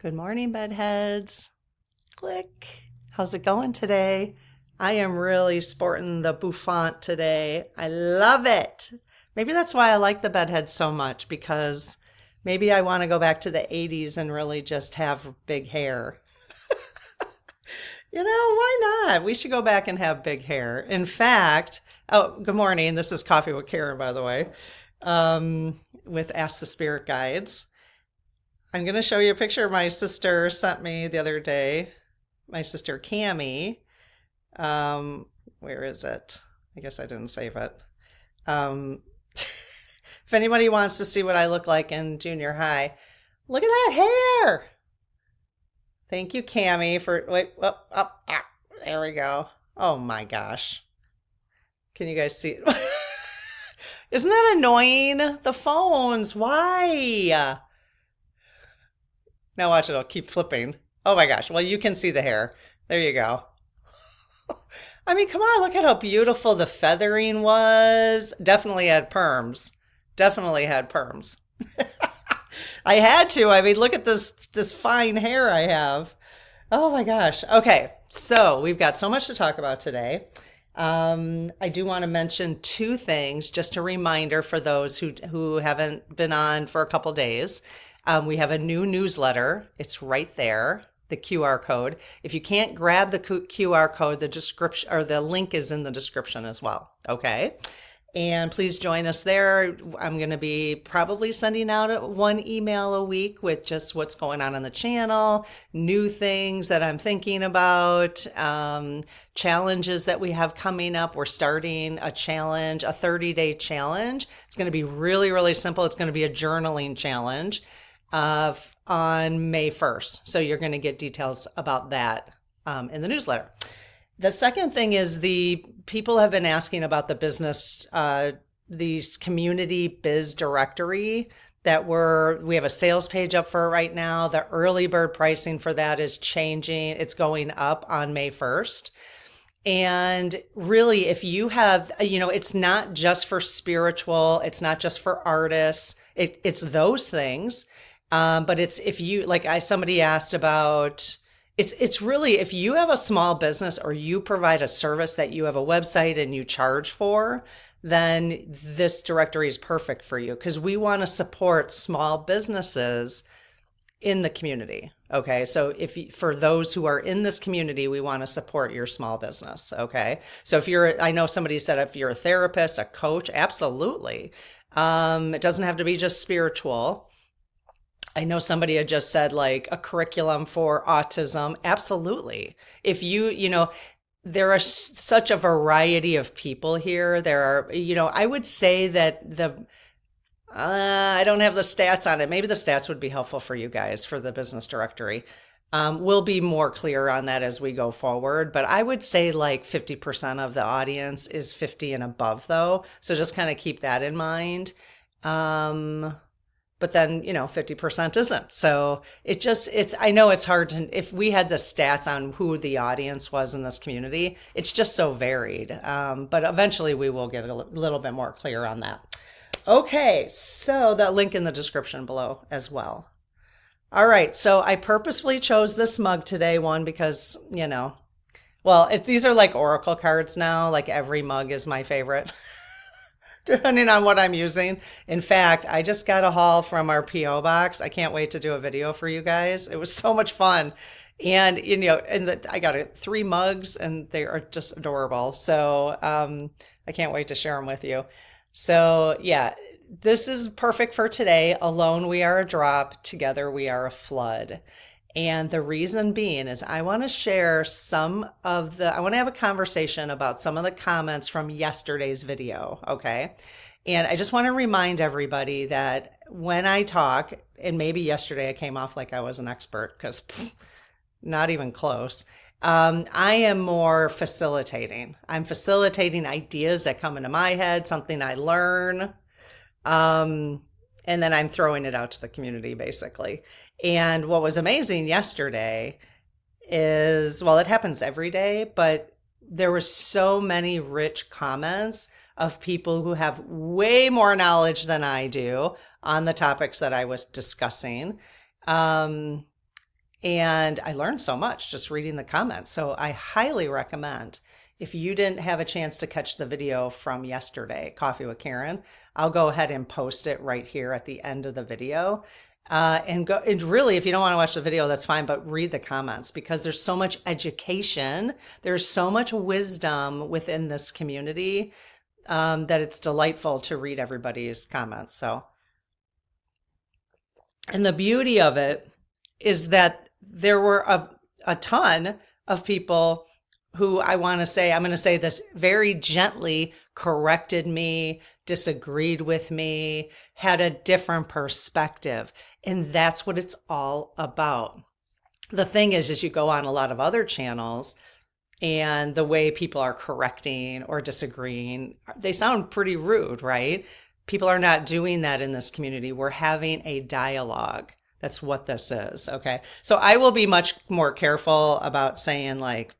Good morning, bedheads. Click. How's it going today? I am really sporting the bouffant today. I love it. Maybe that's why I like the bedheads so much because maybe I want to go back to the 80s and really just have big hair. Why not? We should go back and have big hair. In fact, oh, good morning. This is Coffee with Karen, by the way, with Ask the Spirit Guides. I'm going to show you a picture my sister sent me the other day. My sister Cami. Where is it? I guess I didn't save it. Um, if anybody wants to see what I look like in junior high, look at that hair. Thank you, Cami, for wait. Up. There we go. Oh my gosh. Can you guys see it? Isn't that annoying? The phones. Why? Now watch it. I'll keep flipping. Oh my gosh. Well, you can see the hair. There you go. I mean, come on. Look at how beautiful the feathering was. Definitely had perms. Definitely had perms. I had to. I mean, look at this fine hair I have. Oh my gosh. Okay. So we've got so much to talk about today. I do want to mention two things, just a reminder for those who haven't been on for a couple days. We have a new newsletter. It's right there, the QR code. If you can't grab the QR code, the description or the link is in the description as well. Okay. And please join us there. I'm going to be probably sending out one email a week with just what's going on the channel, new things that I'm thinking about, challenges that we have coming up. We're starting a challenge, a 30-day challenge. It's going to be really, really simple. It's going to be a journaling challenge on May 1st. So you're going to get details about that in the newsletter. The second thing is the people have been asking about the business, these community biz directory that we have a sales page up for right now. The early bird pricing for that is changing. It's going up on May 1st. And really, if you have, it's not just for spiritual, it's not just for artists, it's those things. But it's if you, somebody asked about, it's really, if you have a small business or you provide a service that you have a website and you charge for, then this directory is perfect for you because we want to support small businesses in the community. Okay. So for those who are in this community, we want to support your small business. Okay. So I know somebody said if you're a therapist, a coach, absolutely. It doesn't have to be just spiritual. I know somebody had just said like a curriculum for autism. Absolutely. If there are such a variety of people here. There are, I would say that I don't have the stats on it. Maybe the stats would be helpful for you guys for the business directory. We'll be more clear on that as we go forward, but I would say like 50% of the audience is 50 and above though. So just kind of keep that in mind. But then, 50% isn't. So I know it's hard if we had the stats on who the audience was in this community, it's just so varied. But eventually we will get a little bit more clear on that. Okay. So that link in the description below as well. All right. So I purposefully chose this mug today, because, these are like oracle cards now. Like every mug is my favorite. Depending on what I'm using. In fact, I just got a haul from our PO box. I can't wait to do a video for you guys. It was so much fun. And, I got 3 mugs and they are just adorable. So I can't wait to share them with you. So yeah, this is perfect for today. Alone we are a drop, together we are a flood. And the reason being is I want to share I want to have a conversation about some of the comments from yesterday's video. Okay. And I just want to remind everybody that when I talk, and maybe yesterday I came off like I was an expert because not even close. I am more facilitating. I'm facilitating ideas that come into my head, something I learn. And then I'm throwing it out to the community basically. And what was amazing yesterday is, it happens every day, but there were so many rich comments of people who have way more knowledge than I do on the topics that I was discussing. And I learned so much just reading the comments. So I highly recommend, if you didn't have a chance to catch the video from yesterday, Coffee with Karen, I'll go ahead and post it right here at the end of the video. And really, if you don't want to watch the video, that's fine, but read the comments, because there's so much education. There's so much wisdom within this community, that it's delightful to read everybody's comments. So, and the beauty of it is that there were a ton of people who, I'm going to say this very gently, corrected me, disagreed with me, had a different perspective. And that's what it's all about. The thing is you go on a lot of other channels, and the way people are correcting or disagreeing, they sound pretty rude, right? People are not doing that in this community. We're having a dialogue. That's what this is, okay? So I will be much more careful about saying, like,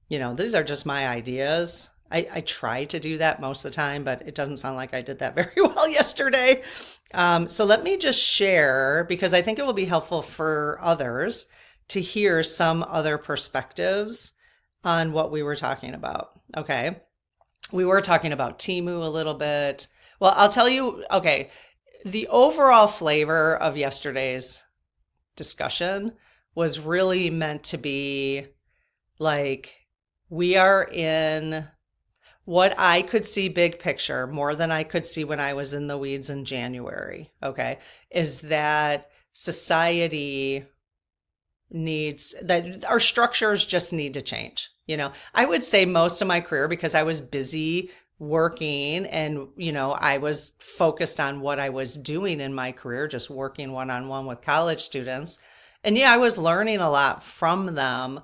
these are just my ideas. I try to do that most of the time, but it doesn't sound like I did that very well yesterday. So let me just share, because I think it will be helpful for others to hear some other perspectives on what we were talking about, okay? We were talking about Temu a little bit. Well, I'll tell you, okay, the overall flavor of yesterday's discussion was really meant to be like, we are in what I could see big picture more than I could see when I was in the weeds in January, okay, is that society needs, that our structures just need to change. I would say most of my career, because I was busy working and, I was focused on what I was doing in my career, just working one-on-one with college students. And yeah, I was learning a lot from them,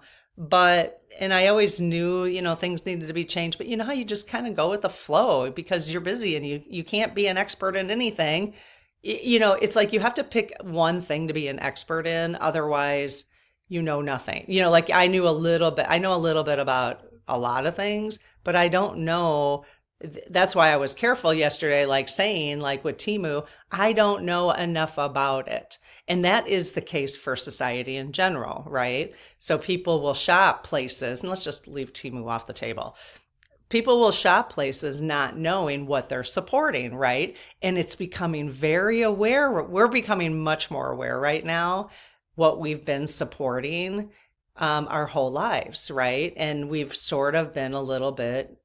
and I always knew, things needed to be changed, but how you just kind of go with the flow because you're busy and you can't be an expert in anything. It's like you have to pick one thing to be an expert in. Otherwise, nothing. Like I know a little bit about a lot of things, but I don't know. That's why I was careful yesterday, like saying, like with Temu, I don't know enough about it. And that is the case for society in general, right? So people will shop places, and let's just leave Temu off the table. People will shop places not knowing what they're supporting, right? And it's becoming very aware. We're becoming much more aware right now what we've been supporting our whole lives, right? And we've sort of been a little bit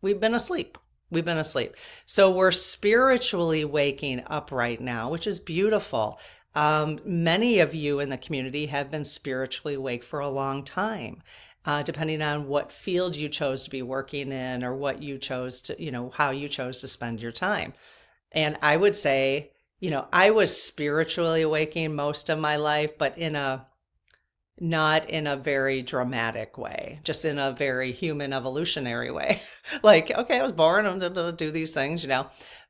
we've been asleep. We've been asleep. So we're spiritually waking up right now, which is beautiful. Many of you in the community have been spiritually awake for a long time, depending on what field you chose to be working in or what you chose to, how you chose to spend your time. And I would say, I was spiritually awakening most of my life, but not in a very dramatic way, just in a very human evolutionary way. Like, okay, I was born, I'm going to do these things,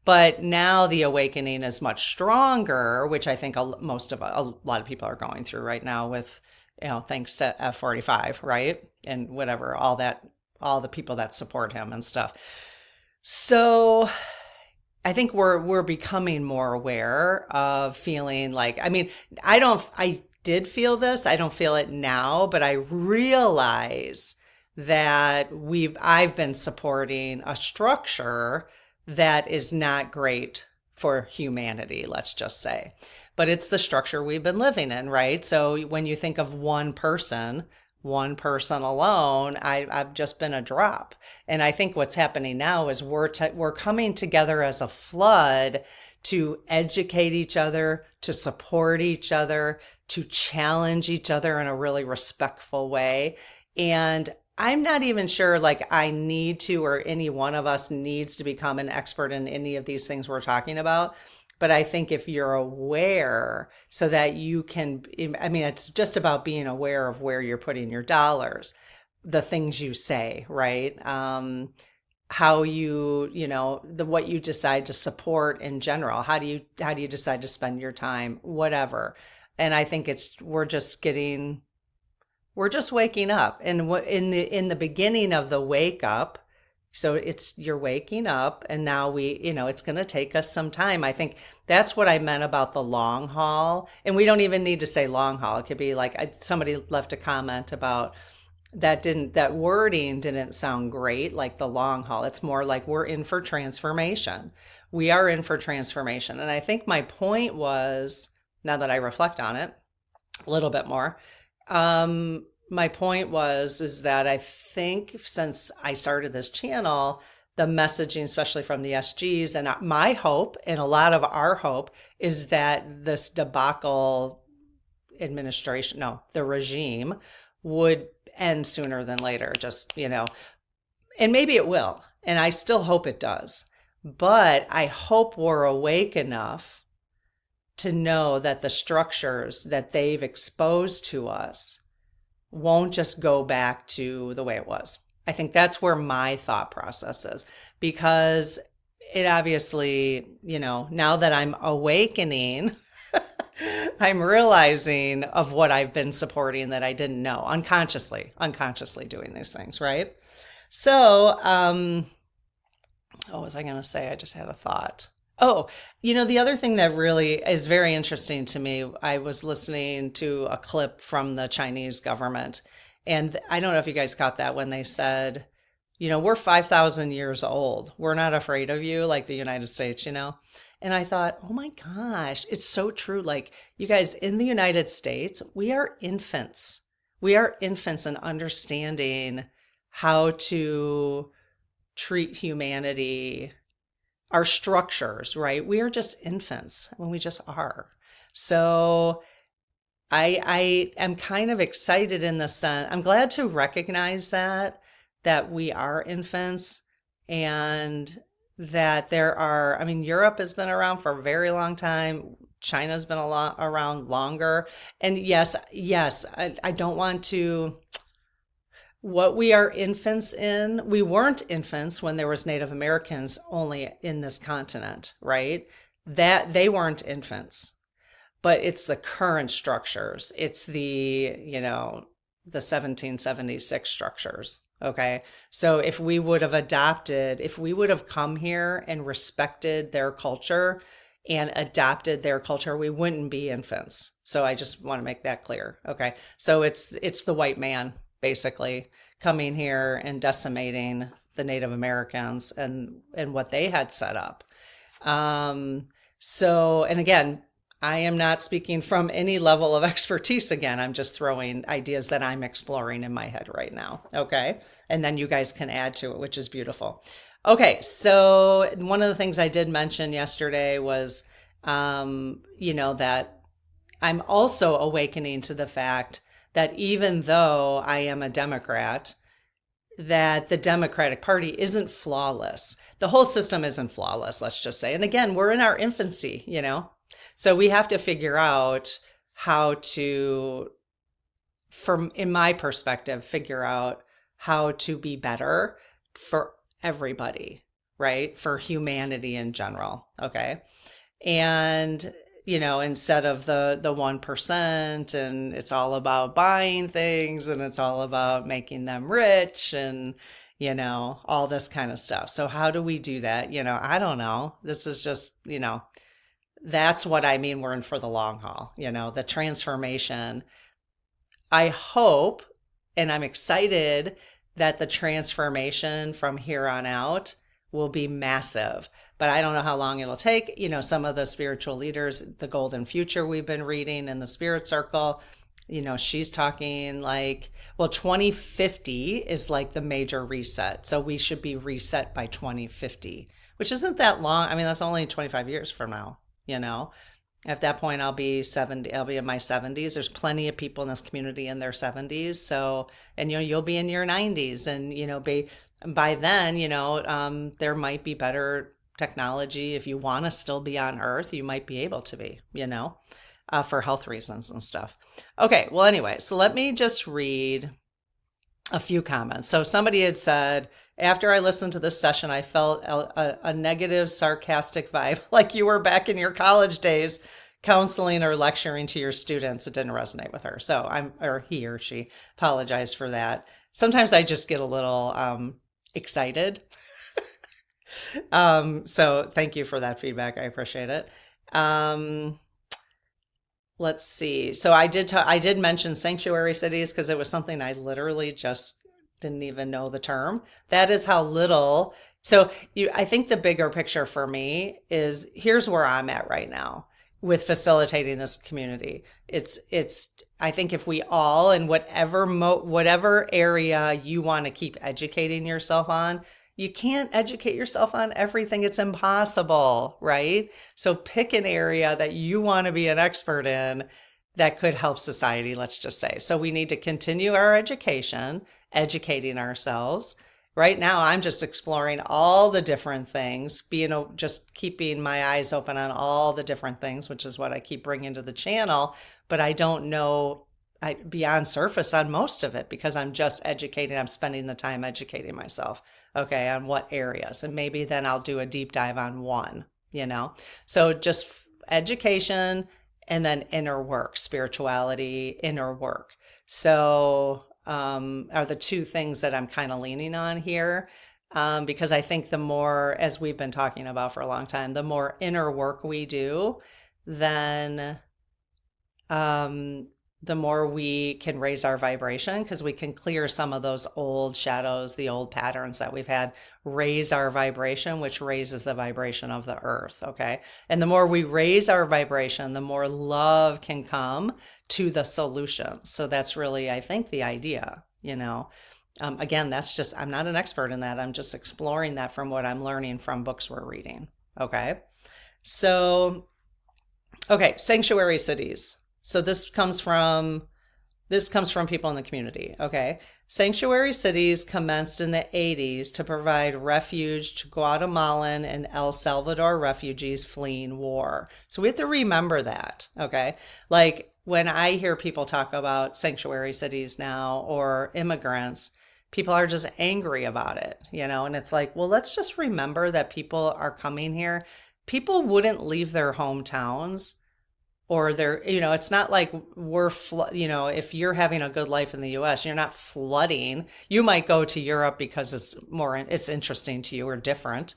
But now the awakening is much stronger, which I think a lot of people are going through right now with, thanks to F45, right? And whatever, all the people that support him and stuff. So I think we're becoming more aware of feeling like, I did feel this. I don't feel it now, but I realize that I've been supporting a structure that is not great for humanity, let's just say. But it's the structure we've been living in, right? So when you think of one person alone, I've just been a drop. And I think what's happening now is we're coming together as a flood to educate each other, to support each other, to challenge each other in a really respectful way. And I'm not even sure like I need to, or any one of us needs to become an expert in any of these things we're talking about. But I think if you're aware so that you can, it's just about being aware of where you're putting your dollars, the things you say, right? How what you decide to support in general. How do you decide to spend your time, whatever. And I think we're just waking up. And in the beginning of the wake up, So you're waking up, and now it's going to take us some time. I think that's what I meant about the long haul. And we don't even need to say long haul. It could be like somebody left a comment about that wording didn't sound great, like the long haul. It's more like we're in for transformation. We are in for transformation. And I think my point was, now that I reflect on it a little bit more, my point is that I think since I started this channel, the messaging, especially from the SGs, and my hope and a lot of our hope is that this debacle administration, no, the regime would end sooner than later, and maybe it will. And I still hope it does. But I hope we're awake enough to know that the structures that they've exposed to us won't just go back to the way it was. I think that's where my thought process is, because it obviously, now that I'm awakening, I'm realizing of what I've been supporting that I didn't know, unconsciously doing these things, right? So, what was I going to say? I just had a thought. Oh, the other thing that really is very interesting to me, I was listening to a clip from the Chinese government, and I don't know if you guys caught that when they said, we're 5,000 years old. We're not afraid of you, like the United States, And I thought, oh my gosh, it's so true. Like, you guys, in the United States, we are infants. We are infants in understanding how to treat humanity, our structures, right? We are just infants when we just are. So I am kind of excited in the sense, I'm glad to recognize that we are infants, and that Europe has been around for a very long time. China's been around longer. And yes, I don't want to, what we are infants in, we weren't infants when there was Native Americans only in this continent, right? That they weren't infants, but it's the current structures. It's the 1776 structures. Okay. So if we would have come here and respected their culture and adopted their culture, we wouldn't be infants. So I just want to make that clear. Okay. So it's the white man basically coming here and decimating the Native Americans and what they had set up. So, and again, I am not speaking from any level of expertise. Again, I'm just throwing ideas that I'm exploring in my head right now. Okay. And then you guys can add to it, which is beautiful. Okay. So one of the things I did mention yesterday was, that I'm also awakening to the fact that even though I am a Democrat, that the Democratic Party isn't flawless. The whole system isn't flawless, let's just say. And again, we're in our infancy, So we have to figure out how to, in my perspective, figure out how to be better for everybody, right? For humanity in general, okay? And, instead of the 1%, and it's all about buying things, and it's all about making them rich, and, all this kind of stuff. So how do we do that? I don't know. This is just, that's what I mean. We're in for the long haul, the transformation. I hope, and I'm excited that the transformation from here on out will be massive, but I don't know how long it'll take. Some of the spiritual leaders, the Golden Future we've been reading in the Spirit Circle, she's talking like, 2050 is like the major reset. So we should be reset by 2050, which isn't that long. I mean, that's only 25 years from now. At that point, I'll be 70. I'll be in my 70s. There's plenty of people in this community in their 70s. So, and you'll be in your 90s, and by then, there might be better technology. If you want to still be on Earth, you might be able to be, for health reasons and stuff. Okay. Well, anyway, so let me just read a few comments. So somebody had said, after I listened to this session, I felt a negative, sarcastic vibe, like you were back in your college days, counseling or lecturing to your students. It didn't resonate with her. So he or she apologized for that. Sometimes I just get a little excited. So thank you for that feedback. I appreciate it. Um, let's see. So I did mention sanctuary cities because it was something I literally just didn't even know the term. That is how little. So I think the bigger picture for me is here's where I'm at right now with facilitating this community. I think if we all in whatever area you want to keep educating yourself on, you can't educate yourself on everything. It's impossible, right? So pick an area that you want to be an expert in that could help society, let's just say. So we need to continue our education, educating ourselves. Right now, I'm just exploring all the different things, just keeping my eyes open on all the different things, which is what I keep bringing to the channel. But I don't know beyond surface on most of it because I'm just educating. I'm spending the time educating myself, okay, on what areas. And maybe then I'll do a deep dive on one, you know? So just education and then inner work, spirituality, inner work. So are the two things that I'm kind of leaning on here. Because I think the more, as we've been talking about for a long time, the more inner work we do, then the more we can raise our vibration because we can clear some of those old shadows, the old patterns that we've had, raise our vibration, which raises the vibration of the earth. Okay. And the more we raise our vibration, the more love can come to the solutions. So that's really, I think, the idea, you know. Again, that's just, I'm not an expert in that. I'm just exploring that from what I'm learning from books we're reading. Okay. So, okay, sanctuary cities. So this comes from people in the community, okay? Sanctuary cities commenced in the 80s to provide refuge to Guatemalan and El Salvador refugees fleeing war. So we have to remember that, okay? Like when I hear people talk about sanctuary cities now or immigrants, people are just angry about it, you know? And it's like, well, let's just remember that people are coming here. People wouldn't leave their hometowns or they're, you know, it's not like you know, if you're having a good life in the US, you're not flooding. You might go to Europe because it's interesting to you or different.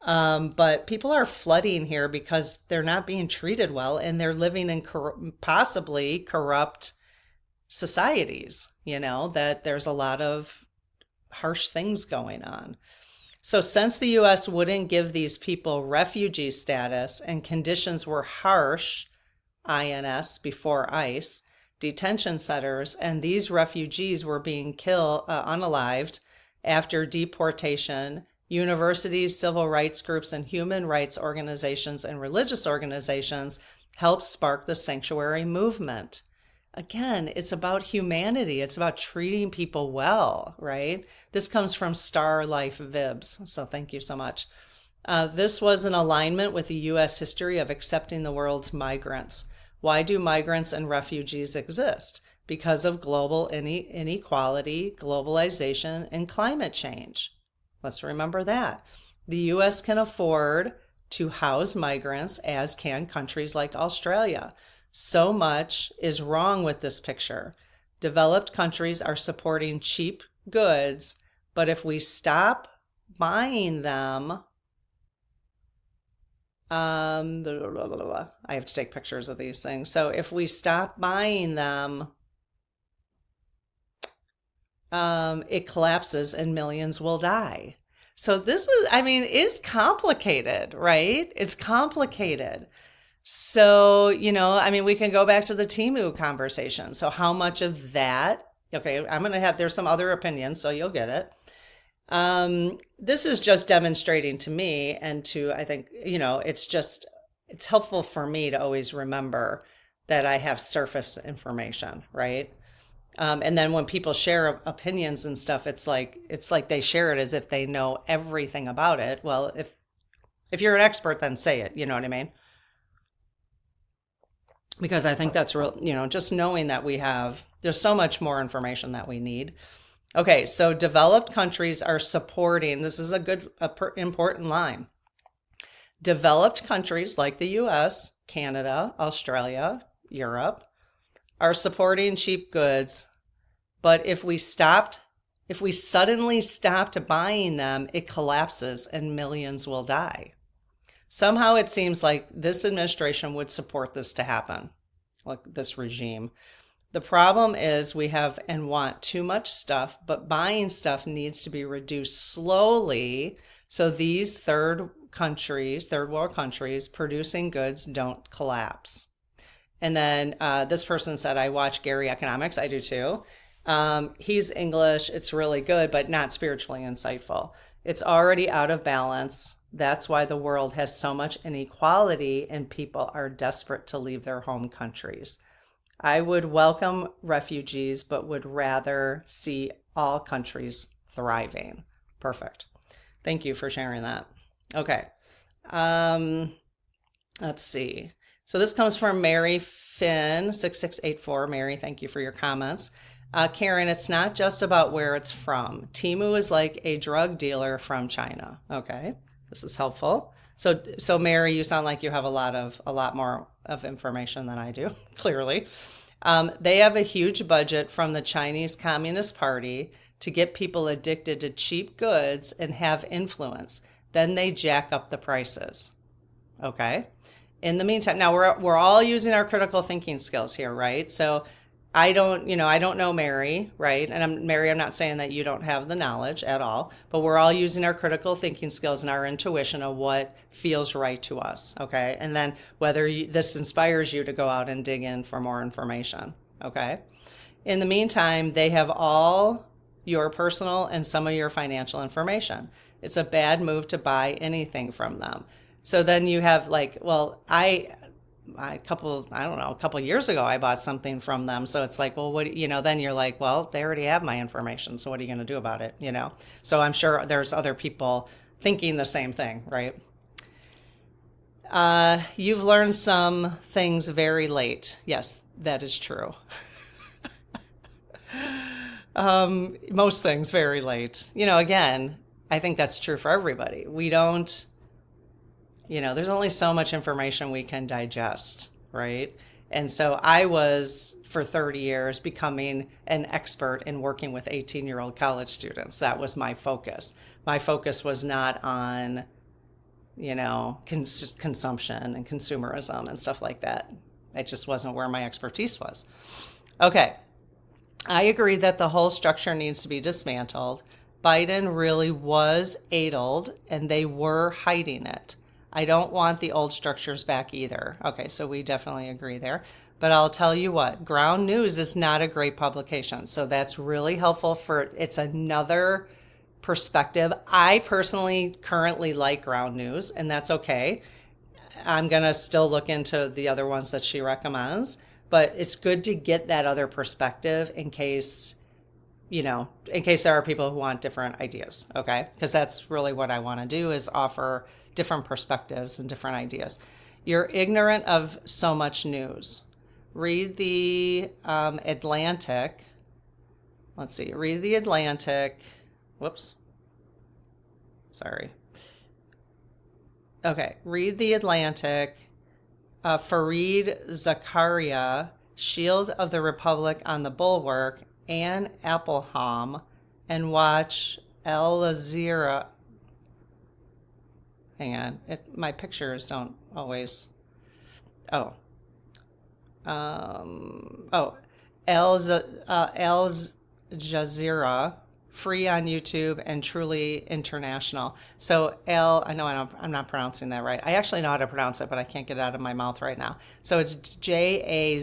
But people are flooding here because they're not being treated well and they're living in possibly corrupt societies, you know, that there's a lot of harsh things going on. So since the US wouldn't give these people refugee status and conditions were harsh, INS before ICE, detention centers, and these refugees were being killed, unalived after deportation. Universities, civil rights groups, and human rights organizations and religious organizations helped spark the sanctuary movement. Again, it's about humanity. It's about treating people well, right? This comes from Star Life Vibs, so thank you so much. This was in alignment with the U.S. history of accepting the world's migrants. Why do migrants and refugees exist? Because of global inequality, globalization, and climate change. Let's remember that. The U.S. can afford to house migrants, as can countries like Australia. So much is wrong with this picture. Developed countries are supporting cheap goods, but if we stop buying them, I have to take pictures of these things. So if we stop buying them, it collapses and millions will die. So this is, I mean, it's complicated, right? It's complicated. So, you know, I mean, we can go back to the Temu conversation. So how much of that, okay, there's some other opinions, so you'll get it. This is just demonstrating to me and to, I think, you know, it's helpful for me to always remember that I have surface information, right? And then when people share opinions and stuff, it's like they share it as if they know everything about it. Well, if you're an expert, then say it, you know what I mean? Because I think that's real, you know, just knowing that there's so much more information that we need. Okay, so developed countries are supporting, this is important line. Developed countries like the US, Canada, Australia, Europe are supporting cheap goods, but if we stopped If we suddenly stopped buying them, it collapses and millions will die. Somehow it seems like this administration would support this to happen, like this regime. The problem is we have and want too much stuff, but buying stuff needs to be reduced slowly so these third world countries producing goods don't collapse. And then this person said, I watch Gary Economics. I do too. He's English. It's really good, but not spiritually insightful. It's already out of balance. That's why the world has so much inequality and people are desperate to leave their home countries. I would welcome refugees, but would rather see all countries thriving. Perfect. Thank you for sharing that. Okay. Let's see. So this comes from Mary Finn, 6684. Mary, thank you for your comments. Karen, it's not just about where it's from. Temu is like a drug dealer from China. Okay, this is helpful. So Mary, you sound like you have a lot more of information than I do, clearly. They have a huge budget from the Chinese Communist Party to get people addicted to cheap goods and have influence. Then they jack up the prices. Okay. In the meantime, now we're all using our critical thinking skills here, right? So I don't know Mary, right? And Mary, I'm not saying that you don't have the knowledge at all, but we're all using our critical thinking skills and our intuition of what feels right to us, okay? And then whether this inspires you to go out and dig in for more information, okay? In the meantime, they have all your personal and some of your financial information. It's a bad move to buy anything from them. So then you have like, well, a couple years ago, I bought something from them. So it's like, well, then you're like, well, they already have my information. So what are you going to do about it? So I'm sure there's other people thinking the same thing, right? You've learned some things very late. Yes, that is true. Most things very late. Again, I think that's true for everybody. We don't, there's only so much information we can digest, right? And so I was, for 30 years, becoming an expert in working with 18-year-old college students. That was my focus. My focus was not on, consumption and consumerism and stuff like that. It just wasn't where my expertise was. Okay. I agree that the whole structure needs to be dismantled. Biden really was aidled, and they were hiding it. I don't want the old structures back either. Okay, so we definitely agree there. But I'll tell you what, Ground News is not a great publication. So that's really helpful it's another perspective. I personally currently like Ground News, and that's okay. I'm going to still look into the other ones that she recommends, but it's good to get that other perspective in case there are people who want different ideas, okay? Because that's really what I want to do, is offer different perspectives and different ideas. You're ignorant of so much news. Read the Atlantic. Let's see. Read the Atlantic. Whoops. Sorry. Okay. Read the Atlantic. Fareed Zakaria, Shield of the Republic on the Bulwark, Anne Applebaum, and watch Al Jazeera. Hang on, my pictures don't always. Al Jazeera, free on YouTube and truly international. So I'm not pronouncing that right. I actually know how to pronounce it, but I can't get it out of my mouth right now. So it's Jazeera.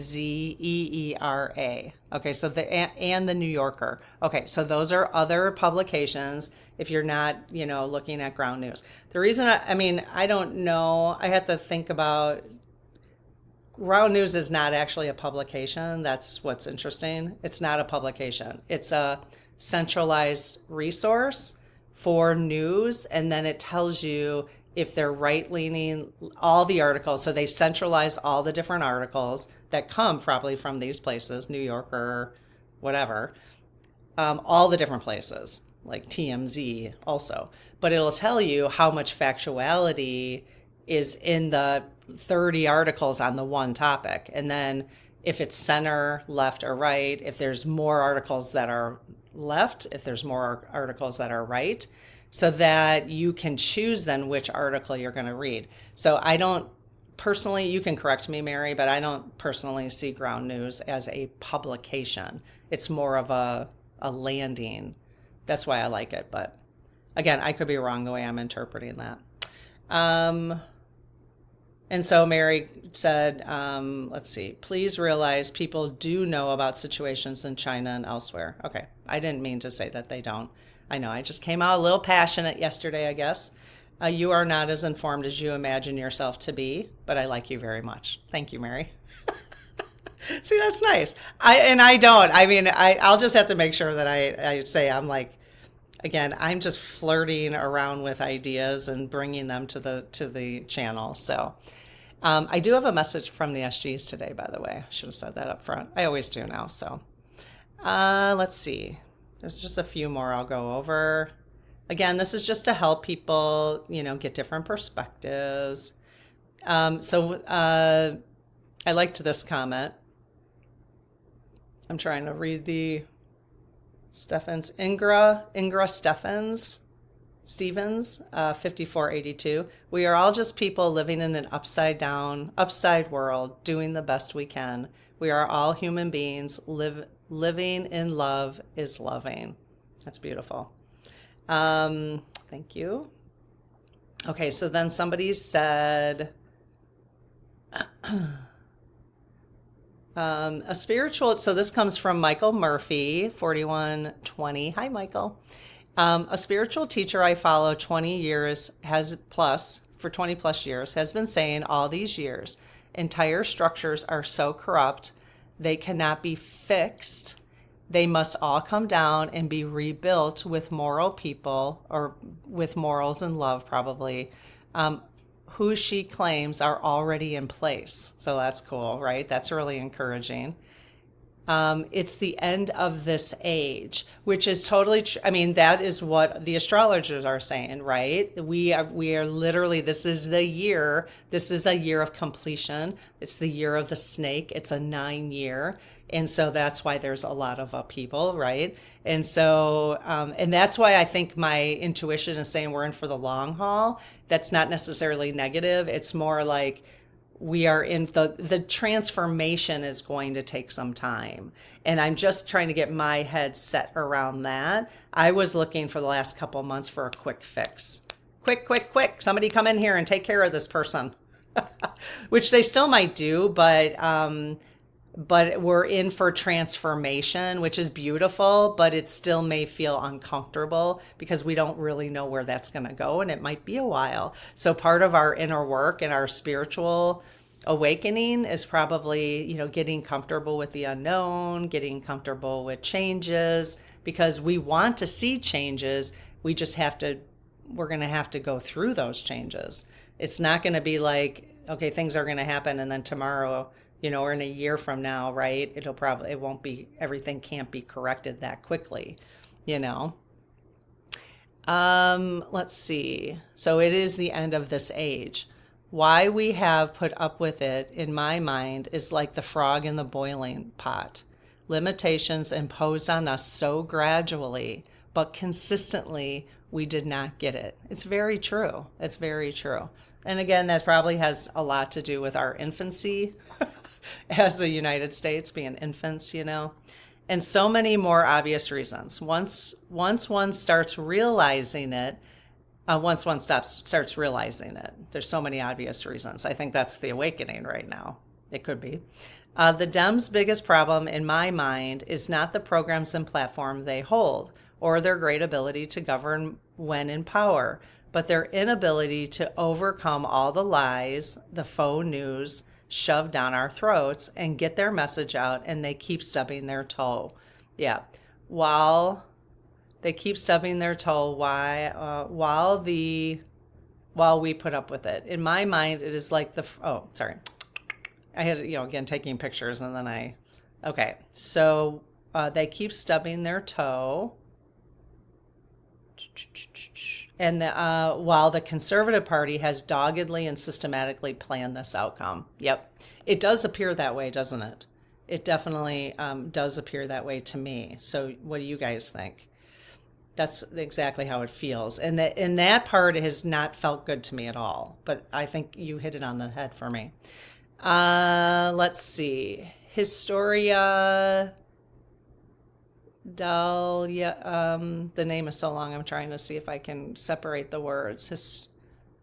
Okay, so and the New Yorker. Okay, so those are other publications if you're not, looking at Ground News. The reason I don't know, I have to think about. Ground News is not actually a publication. That's what's interesting. It's not a publication. It's a centralized resource for news, and then it tells you if they're right-leaning, all the articles. So they centralize all the different articles that come probably from these places, New Yorker, whatever, all the different places, like TMZ also. But it'll tell you how much factuality is in the 30 articles on the one topic. And then if it's center, left, or right, if there's more articles that are left, if there's more articles that are right, so that you can choose then which article you're going to read. So I don't personally, you can correct me, Mary, but I don't personally see Ground News as a publication. It's more of a landing. That's why I like it. But again, I could be wrong the way I'm interpreting that. And so Mary said, let's see, please realize people do know about situations in China and elsewhere. Okay, I didn't mean to say that they don't. I know, I just came out a little passionate yesterday, I guess. You are not as informed as you imagine yourself to be, but I like you very much. Thank you, Mary. See, that's nice. I'll just have to make sure that I say I'm like, again, I'm just flirting around with ideas and bringing them to the channel. So I do have a message from the SGs today, by the way. I should have said that up front. I always do now. So let's see. There's just a few more I'll go over. Again, this is just to help people, get different perspectives. I liked this comment. I'm trying to read the Stevens, Ingra Stevens, 5482. We are all just people living in an upside world, doing the best we can. We are all human beings. Living in love is loving. That's beautiful. Thank you. Okay, so then somebody said, so this comes from Michael Murphy, 4120. Hi, Michael. A spiritual teacher I follow 20 years for 20 plus years has been saying all these years, entire structures are so corrupt, they cannot be fixed. They must all come down and be rebuilt with moral people, or with morals and love probably, who she claims are already in place. So that's cool, right? That's really encouraging. It's the end of this age, which is totally true. I mean, that is what the astrologers are saying, right? We are literally, this is a year of completion. It's the year of the snake. It's a 9-year. And so that's why there's a lot of upheaval, right? And so, and that's why I think my intuition is saying we're in for the long haul. That's not necessarily negative. It's more like we are in the transformation is going to take some time. And I'm just trying to get my head set around that. I was looking for the last couple months for a quick fix. Quick. Somebody come in here and take care of this person, which they still might do, but we're in for transformation, which is beautiful, but it still may feel uncomfortable because we don't really know where that's going to go, and it might be a while. So part of our inner work and our spiritual awakening is probably, getting comfortable with the unknown, getting comfortable with changes, because we want to see changes. We're going to have to go through those changes. It's not going to be like, okay, things are going to happen and then tomorrow, or in a year from now, right? Everything can't be corrected that quickly, Let's see. So it is the end of this age. Why we have put up with it, in my mind, is like the frog in the boiling pot. Limitations imposed on us so gradually, but consistently, we did not get it. It's very true. It's very true. And again, that probably has a lot to do with our infancy as the United States, being infants, and so many more obvious reasons. Once one starts realizing it, there's so many obvious reasons. I think that's the awakening right now. It could be. The Dems' biggest problem in my mind is not the programs and platform they hold or their great ability to govern when in power, but their inability to overcome all the lies, the faux news, shoved down our throats and get their message out, and they keep stubbing their toe. Yeah. While they keep stubbing their toe, while we put up with it. In my mind, it is like sorry. I had, again, taking pictures and then okay. So they keep stubbing their toe. And while the Conservative Party has doggedly and systematically planned this outcome. Yep. It does appear that way, doesn't it? It definitely does appear that way to me. So what do you guys think? That's exactly how it feels. And that part has not felt good to me at all. But I think you hit it on the head for me. Let's see. Historia Dahlia. The name is so long. I'm trying to see if I can separate the words.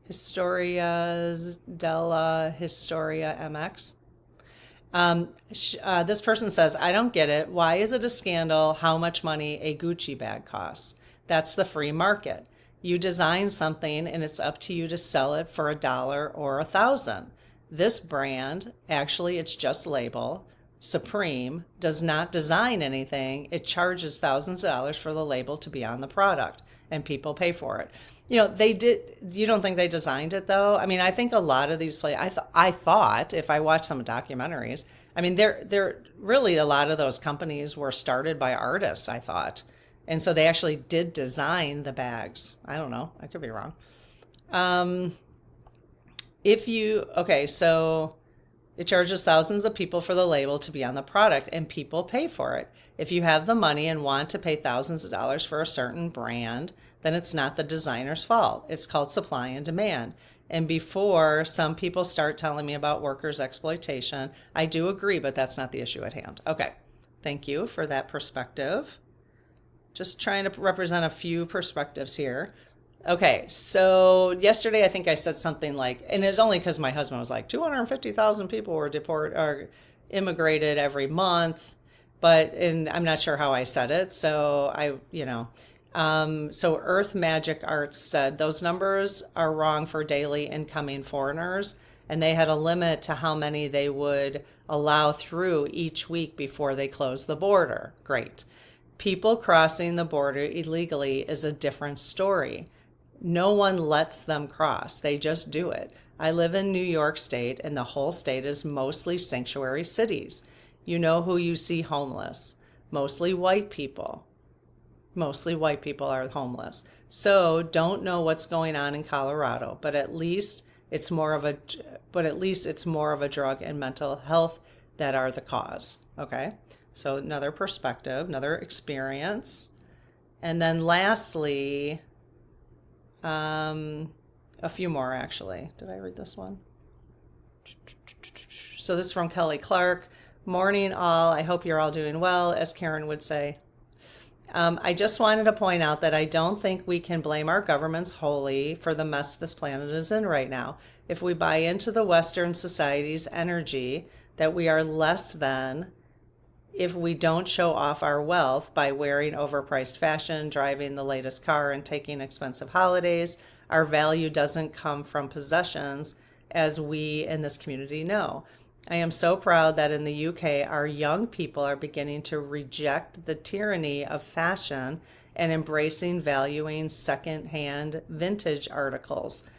Historia's Della Historia MX. This person says, I don't get it. Why is it a scandal how much money a Gucci bag costs? That's the free market. You design something and it's up to you to sell it for $1 or 1,000. This brand, actually, it's just label. Supreme does not design anything. It charges thousands of dollars for the label to be on the product, and people pay for it. They did. You don't think they designed it though? I mean, I think a lot of these I thought if I watched some documentaries, I mean, they're really a lot of those companies were started by artists, I thought, and so they actually did design the bags. I don't know. I could be wrong. So it charges thousands of people for the label to be on the product, and people pay for it. If you have the money and want to pay thousands of dollars for a certain brand, then it's not the designer's fault. It's called supply and demand. And before some people start telling me about workers' exploitation, I do agree, but that's not the issue at hand. Okay, thank you for that perspective. Just trying to represent a few perspectives here. Okay, so yesterday I think I said something like, and it's only because my husband was like, 250,000 people were deported or immigrated every month, and I'm not sure how I said it. So so Earth Magic Arts said those numbers are wrong for daily incoming foreigners, and they had a limit to how many they would allow through each week before they closed the border. Great. People crossing the border illegally is a different story. No one lets them cross. They just do it. I live in New York State, and the whole state is mostly sanctuary cities. You know who you see homeless? Mostly white people. Mostly white people are homeless. So don't know what's going on in Colorado, but at least it's more of a drug and mental health that are the cause. Okay? So another perspective, another experience. And then lastly, a few more actually. Did I read this one? So this is from Kelly Clark. Morning all. I hope you're all doing well, as Karen would say. I just wanted to point out that I don't think we can blame our governments wholly for the mess this planet is in right now. If we buy into the Western society's energy that we are less than if we don't show off our wealth by wearing overpriced fashion, driving the latest car, and taking expensive holidays, our value doesn't come from possessions, as we in this community know. I am so proud that in the UK, our young people are beginning to reject the tyranny of fashion and embracing valuing second-hand vintage articles.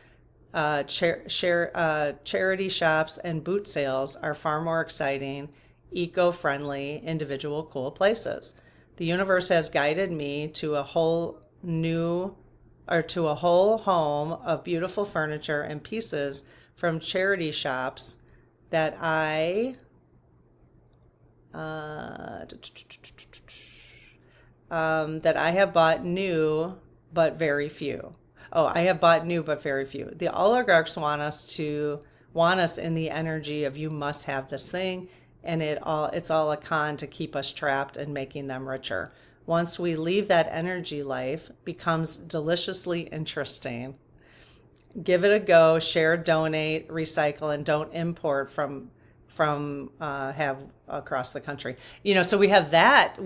Charity shops and boot sales are far more exciting, eco-friendly, individual, cool places. The universe has guided me to a whole home of beautiful furniture and pieces from charity shops that I have bought new, but very few. Oh, I have bought new, but very few. The oligarchs want us in the energy of you must have this thing, and it's all a con to keep us trapped and making them richer. Once we leave that energy, life becomes deliciously interesting. Give it a go, share, donate, recycle, and don't import from have across the country. So we have that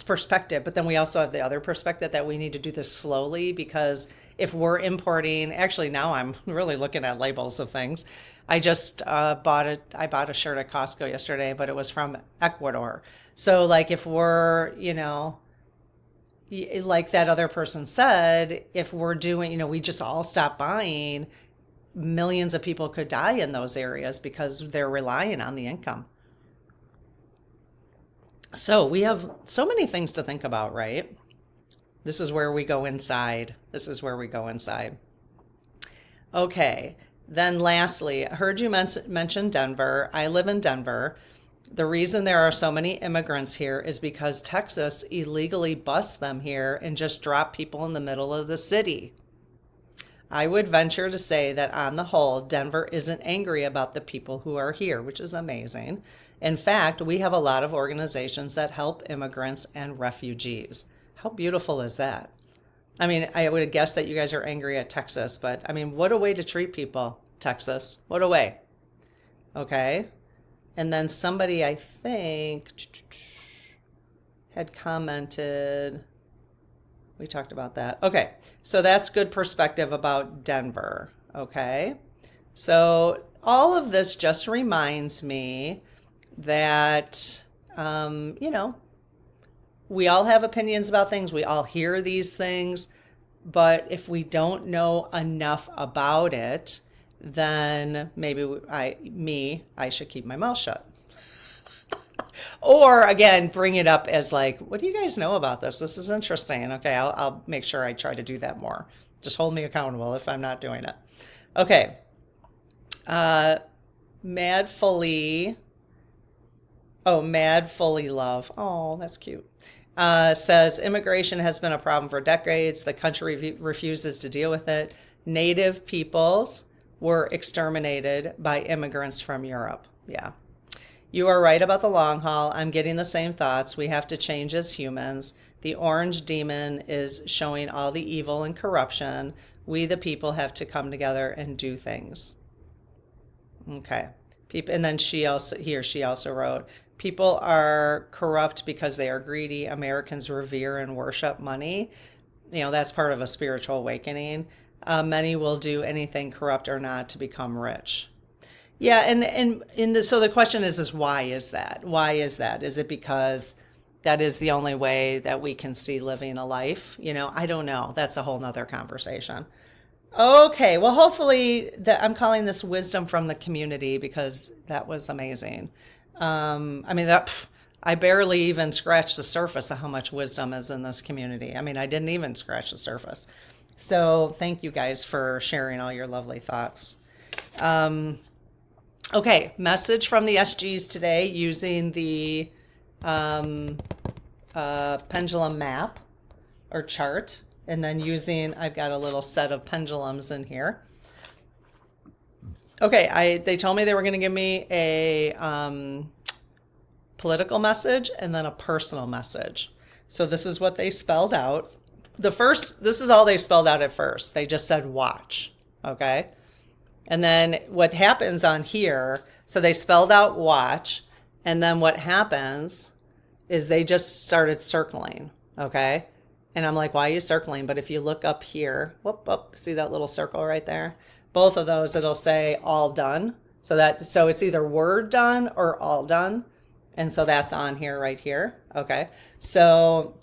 perspective, but then we also have the other perspective that we need to do this slowly, because if we're importing, actually now I'm really looking at labels of things. I just bought a shirt at Costco yesterday, but it was from Ecuador. So like if we're, like that other person said, if we're doing, we just all stop buying, millions of people could die in those areas because they're relying on the income. So we have so many things to think about, right? This is where we go inside. Okay. Then lastly, I heard you mention Denver. I live in Denver. The reason there are so many immigrants here is because Texas illegally busts them here and just drop people in the middle of the city. I would venture to say that on the whole, Denver isn't angry about the people who are here, which is amazing. In fact, we have a lot of organizations that help immigrants and refugees. How beautiful is that? I mean, I would guess that you guys are angry at Texas, but I mean, what a way to treat people, Texas. What a way. Okay. And then somebody, I think, had commented. We talked about that. Okay, so that's good perspective about Denver. Okay, so all of this just reminds me that, we all have opinions about things. We all hear these things. But if we don't know enough about it, then maybe I should keep my mouth shut. Or again, bring it up as like, what do you guys know about this? This is interesting. Okay, I'll make sure I try to do that more. Just hold me accountable if I'm not doing it. Okay. Mad Fully Love. Oh, that's cute. Says immigration has been a problem for decades. The country refuses to deal with it. Native peoples were exterminated by immigrants from Europe. Yeah. You are right about the long haul. I'm getting the same thoughts. We have to change as humans. The orange demon is showing all the evil and corruption. We, the people, have to come together and do things. Okay. And then she also wrote, people are corrupt because they are greedy. Americans revere and worship money. That's part of a spiritual awakening. Many will do anything, corrupt or not, to become rich. Yeah, so the question is why is that? Why is that? Is it because that is the only way that we can see living a life? I don't know. That's a whole nother conversation. Okay, well, hopefully I'm calling this wisdom from the community because that was amazing. I barely even scratched the surface of how much wisdom is in this community. I didn't even scratch the surface. So thank you guys for sharing all your lovely thoughts. Okay, message from the SGs today using the pendulum map or chart, and then I've got a little set of pendulums in here. Okay, they told me they were going to give me a political message and then a personal message. So this is what they spelled out. This is all they spelled out at first. They just said watch, okay? And then what happens on here, so they spelled out watch, and then what happens is they just started circling, okay? And I'm like, why are you circling? But if you look up here, see that little circle right there? Both of those, it'll say all done. So it's either word done or all done. And so that's on here right here, okay? So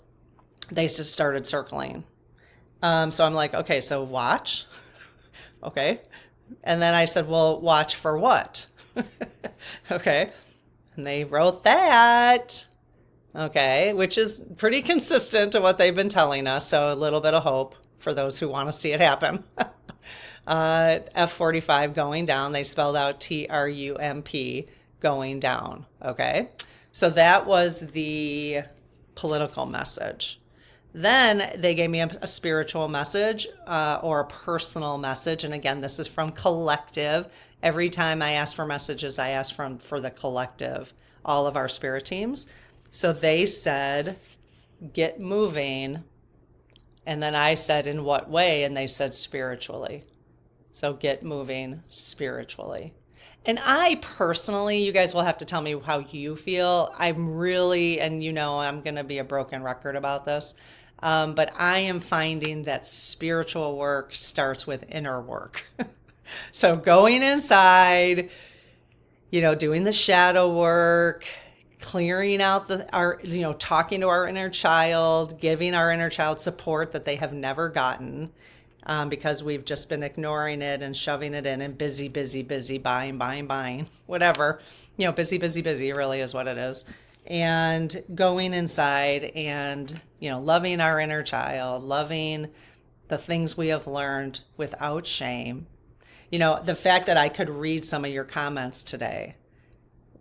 they just started circling. So I'm like, okay, so watch, okay? And then I said, well, watch for what? Okay. And they wrote that. Okay. Which is pretty consistent to what they've been telling us. So a little bit of hope for those who want to see it happen. F45 going down. They spelled out TRUMP going down. Okay. So that was the political message. Then they gave me a spiritual message or a personal message. And again, this is from collective. Every time I ask for messages, I ask for the collective, all of our spirit teams. So they said, get moving. And then I said, in what way? And they said, spiritually. So get moving spiritually. And I personally, you guys will have to tell me how you feel. I'm really, and I'm going to be a broken record about this. But I am finding that spiritual work starts with inner work. So going inside, doing the shadow work, clearing out talking to our inner child, giving our inner child support that they have never gotten because we've just been ignoring it and shoving it in and busy, buying, whatever. Busy really is what it is. And going inside and, loving our inner child, loving the things we have learned without shame. The fact that I could read some of your comments today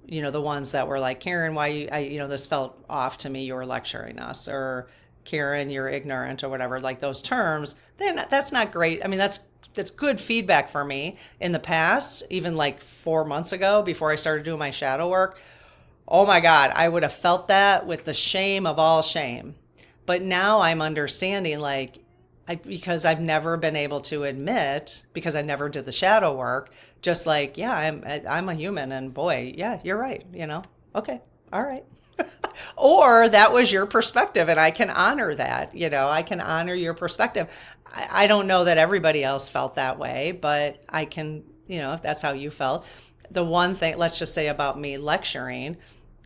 the ones that were like, Karen, why this felt off to me, you were lecturing us, or Karen, you're ignorant, or whatever, like those terms, then that's not great. I mean, that's good feedback for me in the past, even like 4 months ago before I started doing my shadow work. Oh my God, I would have felt that with the shame of all shame. But now I'm understanding, like, because I've never been able to admit, because I never did the shadow work, just like, yeah, I'm a human, and boy, yeah, you're right, Okay, all right. Or that was your perspective, and I can honor that. I can honor your perspective. I don't know that everybody else felt that way, but I can, if that's how you felt. The one thing, let's just say about me lecturing,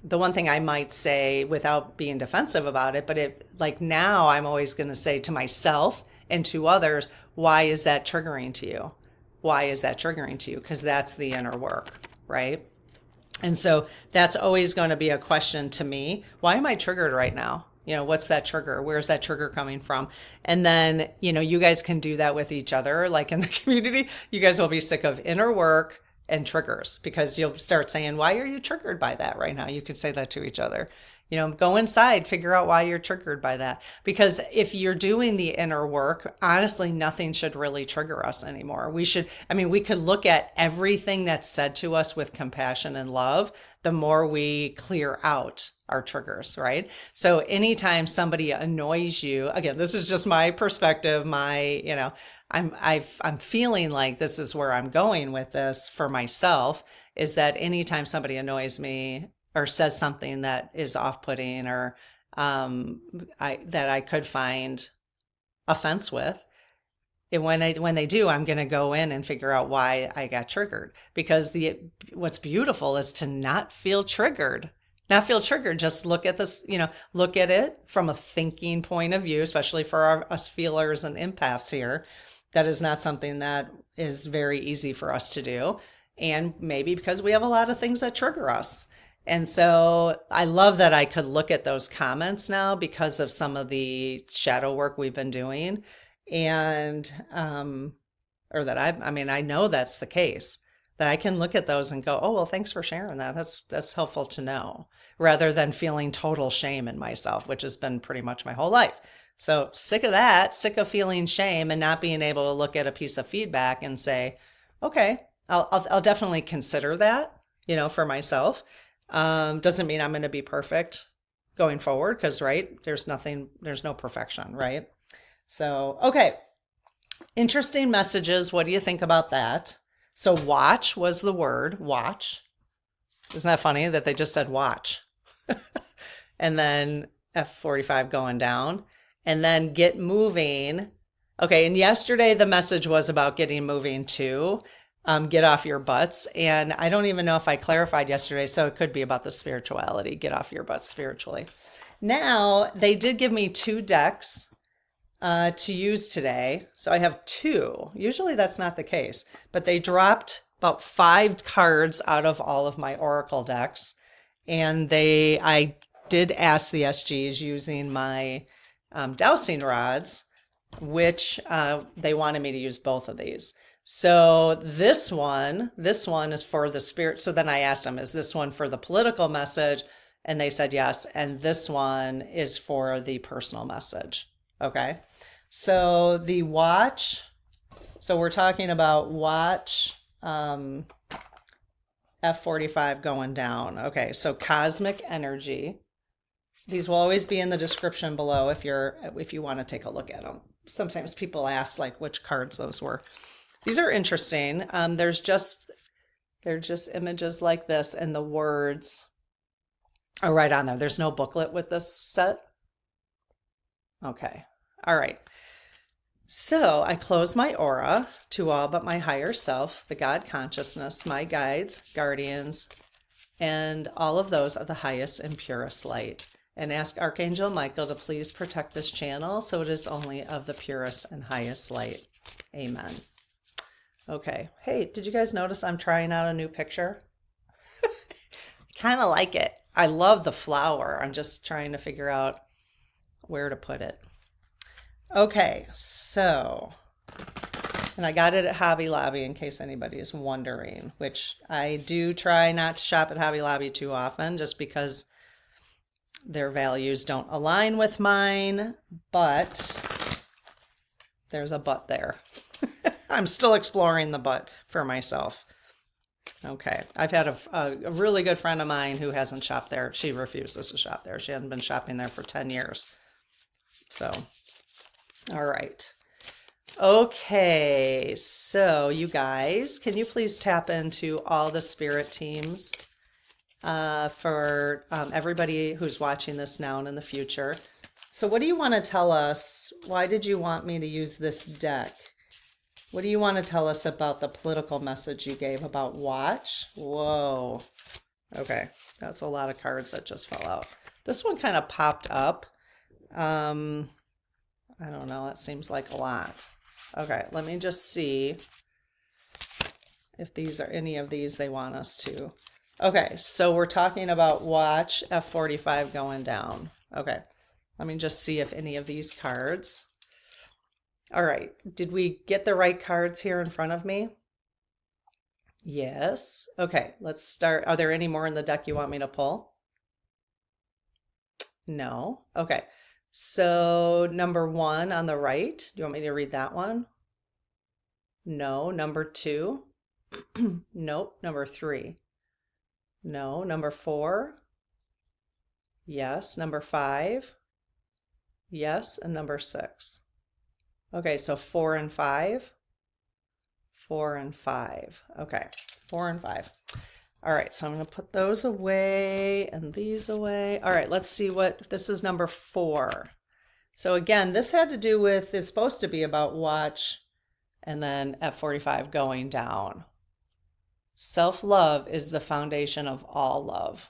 the one thing I might say without being defensive about it, but like now I'm always going to say to myself and to others, why is that triggering to you? Why is that triggering to you? Because that's the inner work, right? And so that's always going to be a question to me. Why am I triggered right now? What's that trigger? Where's that trigger coming from? And then, you guys can do that with each other. Like in the community, you guys will be sick of inner work and triggers, because you'll start saying, why are you triggered by that right now? You could say that to each other. Go inside, figure out why you're triggered by that. Because if you're doing the inner work, honestly, nothing should really trigger us anymore. We could look at everything that's said to us with compassion and love, the more we clear out our triggers, right? So anytime somebody annoys you, again, this is just my perspective, I'm feeling like this is where I'm going with this for myself, is that anytime somebody annoys me or says something that is off-putting, or that I could find offense with, and when they do, I'm going to go in and figure out why I got triggered. Because what's beautiful is to not feel triggered. Not feel triggered. Just look at this, look at it from a thinking point of view, especially for us feelers and empaths here. That is not something that is very easy for us to do. And maybe because we have a lot of things that trigger us. And so I love that I could look at those comments now because of some of the shadow work we've been doing. And, or that I know that's the case, that I can look at those and go, oh, well, thanks for sharing that. That's helpful to know, rather than feeling total shame in myself, which has been pretty much my whole life. So sick of that, sick of feeling shame and not being able to look at a piece of feedback and say, okay, I'll definitely consider that, for myself. Doesn't mean I'm going to be perfect going forward, because, right, there's no perfection, right? So, okay. Interesting messages. What do you think about that? So watch was the word, watch. Isn't that funny that they just said watch? And then F45 going down, and then get moving. Okay. And yesterday the message was about getting moving too. Get off your butts. And I don't even know if I clarified yesterday, so it could be about the spirituality. Get off your butts spiritually. Now, they did give me 2 decks to use today. So I have 2. Usually that's not the case, but they dropped about 5 cards out of all of my Oracle decks. And I did ask the SGs using my dowsing rods, which they wanted me to use both of these. So this one is for the spirit. So then I asked them, is this one for the political message? And they said yes. And this one is for the personal message. Okay. So the watch. So we're talking about watch F45 going down. Okay. So cosmic energy. These will always be in the description below if you want to take a look at them. Sometimes people ask like which cards those were. These are interesting. They're just images like this, and the words are right on there. There's no booklet with this set. Okay. All right. So I close my aura to all but my higher self, the God consciousness, my guides, guardians, and all of those of the highest and purest light. And ask Archangel Michael to please protect this channel so it is only of the purest and highest light. Amen. Okay. Hey, did you guys notice I'm trying out a new picture? I kind of like it. I love the flower. I'm just trying to figure out where to put it. Okay, so And I got it at Hobby Lobby in case anybody is wondering, which I do try not to shop at Hobby Lobby too often just because their values don't align with mine, but there's a but there. I'm still exploring the but for myself. Okay, I've had a really good friend of mine who hasn't shopped there. She refuses to shop there. She hasn't been shopping there for 10 years. So, all right. Okay, so you guys, can you please tap into all the spirit teams for everybody who's watching this now and in the future? So what do you want to tell us? Why did you want me to use this deck? What do you want to tell us about the political message you gave about watch? Whoa. Okay, that's a lot of cards that just fell out. This one kind of popped up. I don't know, that seems like a lot. Okay, let me just see if these are any of these they want us to. Okay, so we're talking about watch F45 going down. Okay, let me just see if any of these cards. All right, did we get the right cards here in front of me? Yes. Okay, let's start. Are there any more in the deck you want me to pull? No. Okay. So number 1 on the right, do you want me to read that one? No. Number 2? Nope. Number 3? No. Number 4? Yes. Number 5? Yes. And number 6? Okay, so 4 and 5? 4 and 5. Okay, 4 and 5. All right, so I'm going to put those away and these away. All right, let's see what, this is number 4. So again, this had to do with, it's supposed to be about watch and then F45 going down. Self-love is the foundation of all love.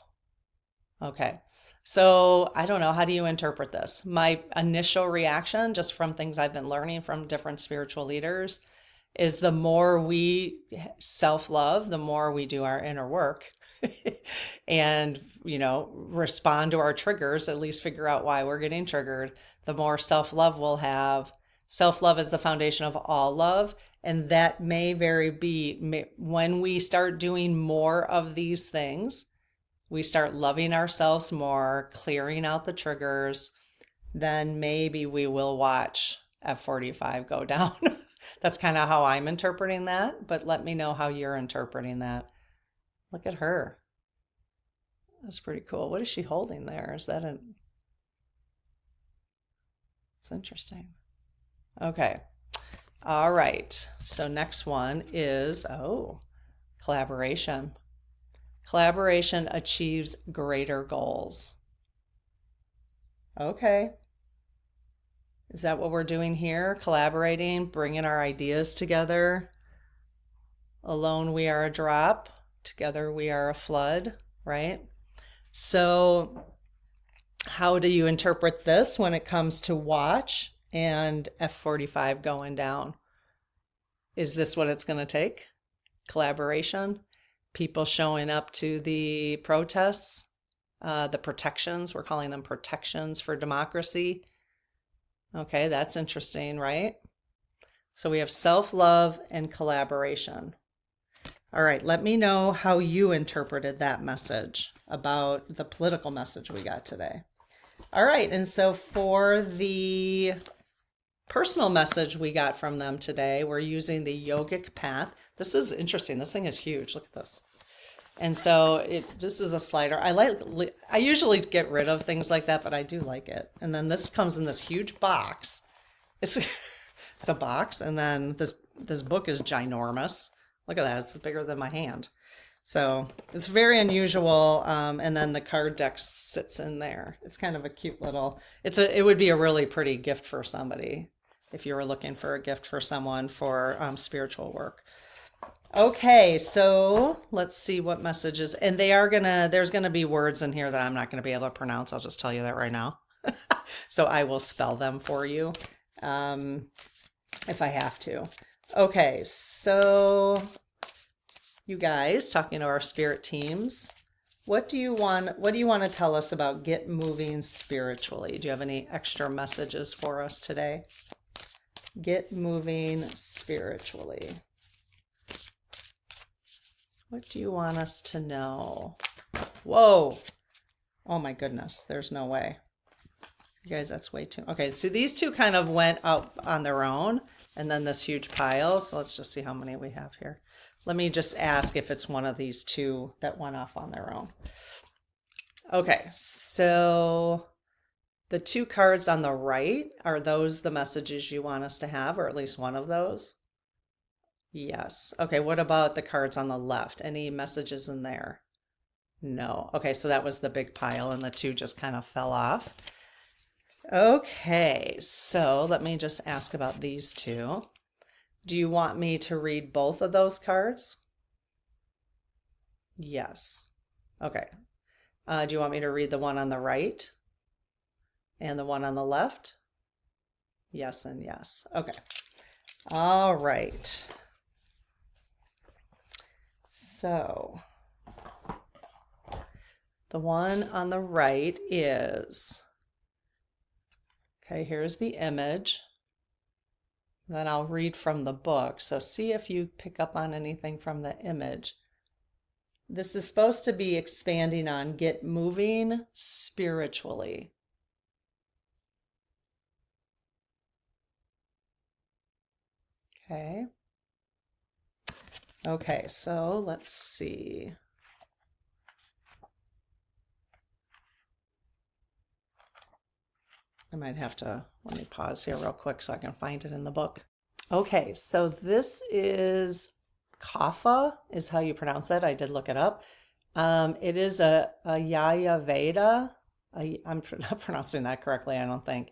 Okay, so I don't know, how do you interpret this? My initial reaction, just from things I've been learning from different spiritual leaders, is the more we self-love, the more we do our inner work and, you know, respond to our triggers, at least figure out why we're getting triggered, the more self-love we'll have. Self-love is the foundation of all love. And that may be when we start doing more of these things, we start loving ourselves more, clearing out the triggers, then maybe we will watch F45 go down. That's kind of how I'm interpreting that, but let me know how you're interpreting that. Look at her. That's pretty cool. What is she holding there? Is that an... It's interesting. Okay. All right. So next one is, collaboration. Collaboration achieves greater goals. Okay. Is that what we're doing here? Collaborating, bringing our ideas together. Alone we are a drop. Together we are a flood, right? So how do you interpret this when it comes to watch and F45 going down? Is this what it's going to take? Collaboration? People showing up to the protests, the protections, we're calling them protections for democracy. Okay, that's interesting, right? So we have self-love and collaboration. All right, let me know how you interpreted that message about the political message we got today. All right, and so for the personal message we got from them today, we're using the yogic path. This is interesting. This thing is huge. Look at this. And so this is a slider. I usually get rid of things like that, but I do like it. And then this comes in this huge box. It's a box, and then this book is ginormous. Look at that. It's bigger than my hand. So it's very unusual. And then the card deck sits in there. It's kind of a cute little, it would be a really pretty gift for somebody if you were looking for a gift for someone for spiritual work. Okay, so let's see what messages, and there's gonna be words in here that I'm not gonna be able to pronounce. I'll just tell you that right now. So I will spell them for you if I have to. Okay, so you guys, talking to our spirit teams, what do you want to tell us about get moving spiritually? Do you have any extra messages for us today? Get moving spiritually. What do you want us to know? Whoa. Oh my goodness. There's no way. You guys, that's way too. Okay, so these two kind of went up on their own, and then this huge pile. So let's just see how many we have here. Let me just ask if it's one of these two that went off on their own. Okay, so the two cards on the right, are those the messages you want us to have, or at least one of those? Yes. Okay, what about the cards on the left? Any messages in there? No. Okay, so that was the big pile and the two just kind of fell off. Okay, so let me just ask about these two. Do you want me to read both of those cards? Yes. Okay. Do you want me to read the one on the right and the one on the left? Yes and yes. Okay. All right. So the one on the right is, okay, here's the image. Then I'll read from the book. So see if you pick up on anything from the image. This is supposed to be expanding on get moving spiritually. Okay. Okay, so let's see. I might have to, let me pause here real quick so I can find it in the book. Okay, so this is Kapha, is how you pronounce it. I did look it up. It is a Yaya Veda. I'm not pronouncing that correctly, I don't think.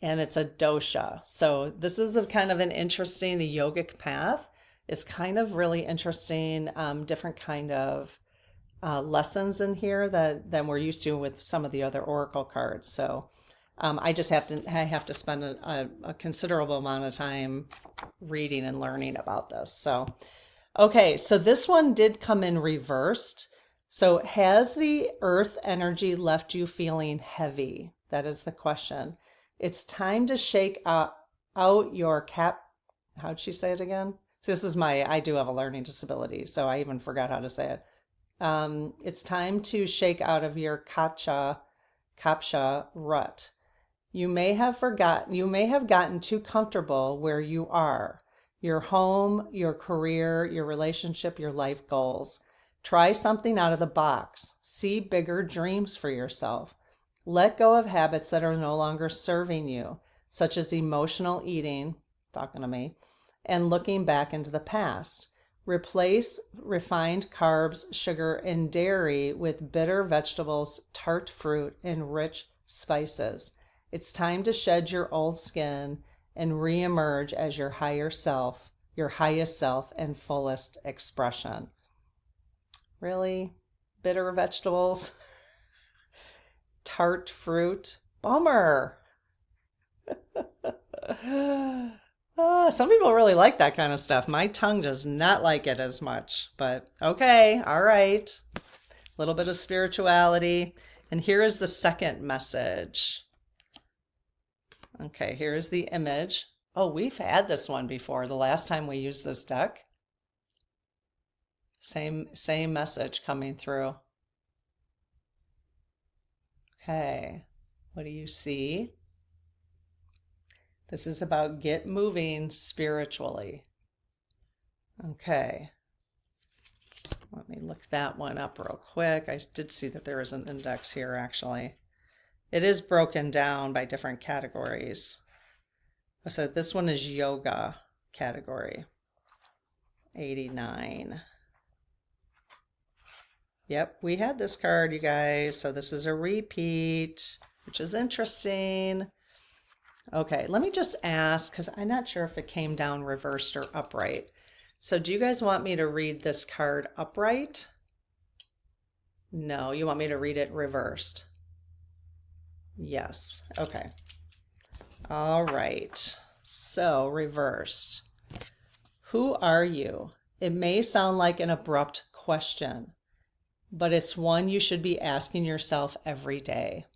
And it's a dosha. So this is a kind of an interesting, the yogic path is kind of really interesting, different kind of lessons in here than we're used to with some of the other oracle cards. So I just have to spend a considerable amount of time reading and learning about this. So, okay, so this one did come in reversed. So has the earth energy left you feeling heavy? That is the question. It's time to shake out your how'd she say it again? So this is I do have a learning disability, so I even forgot how to say it. It's time to shake out of your kapsha rut. You may have gotten too comfortable where you are, your home, your career, your relationship, your life goals. Try something out of the box. See bigger dreams for yourself. Let go of habits that are no longer serving you, such as emotional eating, talking to me, and looking back into the past. Replace refined carbs, sugar, and dairy with bitter vegetables, tart fruit, and rich spices. It's time to shed your old skin and reemerge as your higher self, your highest self and fullest expression. Really? Bitter vegetables? Tart fruit? Bummer. Some people really like that kind of stuff. My tongue does not like it as much, but okay, all right. A little bit of spirituality. And here is the second message. Okay, here's the image. Oh, we've had this one before. The last time we used this deck. Same message coming through. Okay, what do you see? This is about get moving spiritually. Okay, let me look that one up real quick. I did see that there is an index here actually. It is broken down by different categories. So this one is yoga category, 89. Yep, we had this card, you guys. So this is a repeat, which is interesting. Okay, let me just ask, because I'm not sure if it came down reversed or upright. So do you guys want me to read this card upright? No, you want me to read it reversed? Yes, okay. All right, so reversed. Who are you? It may sound like an abrupt question, but it's one you should be asking yourself every day.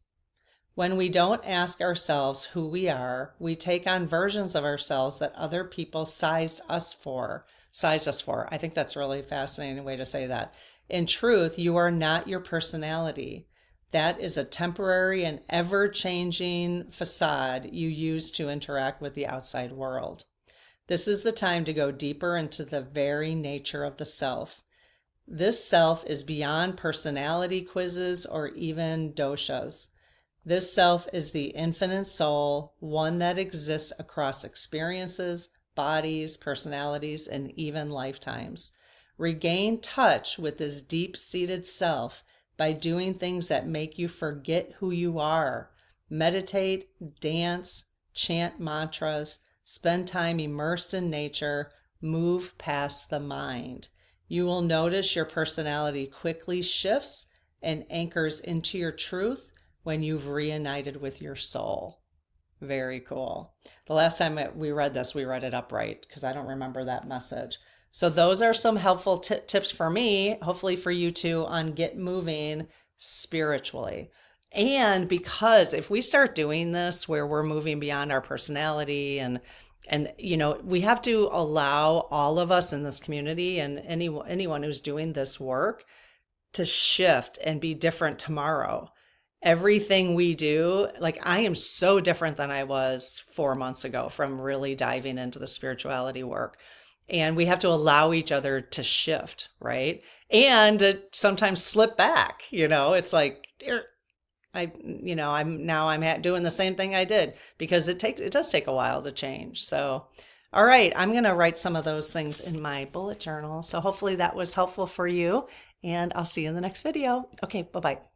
When we don't ask ourselves who we are, we take on versions of ourselves that other people sized us for. Sized us for. I think that's a really fascinating way to say that. In truth, you are not your personality. That is a temporary and ever-changing facade you use to interact with the outside world. This is the time to go deeper into the very nature of the self. This self is beyond personality quizzes or even doshas. This self is the infinite soul, one that exists across experiences, bodies, personalities, and even lifetimes. Regain touch with this deep-seated self by doing things that make you forget who you are. Meditate, dance, chant mantras, spend time immersed in nature, move past the mind. You will notice your personality quickly shifts and anchors into your truth when you've reunited with your soul. Very cool. The last time we read this, we read it upright because I don't remember that message. So those are some helpful tips for me, hopefully for you too, on get moving spiritually. And because if we start doing this where we're moving beyond our personality and we have to allow all of us in this community and anyone who's doing this work to shift and be different tomorrow. Everything we do, like I am so different than I was 4 months ago from really diving into the spirituality work. And we have to allow each other to shift, right? And to sometimes slip back, it's like, I'm doing the same thing I did because it does take a while to change. So, all right, I'm going to write some of those things in my bullet journal. So hopefully that was helpful for you, and I'll see you in the next video. Okay, bye-bye.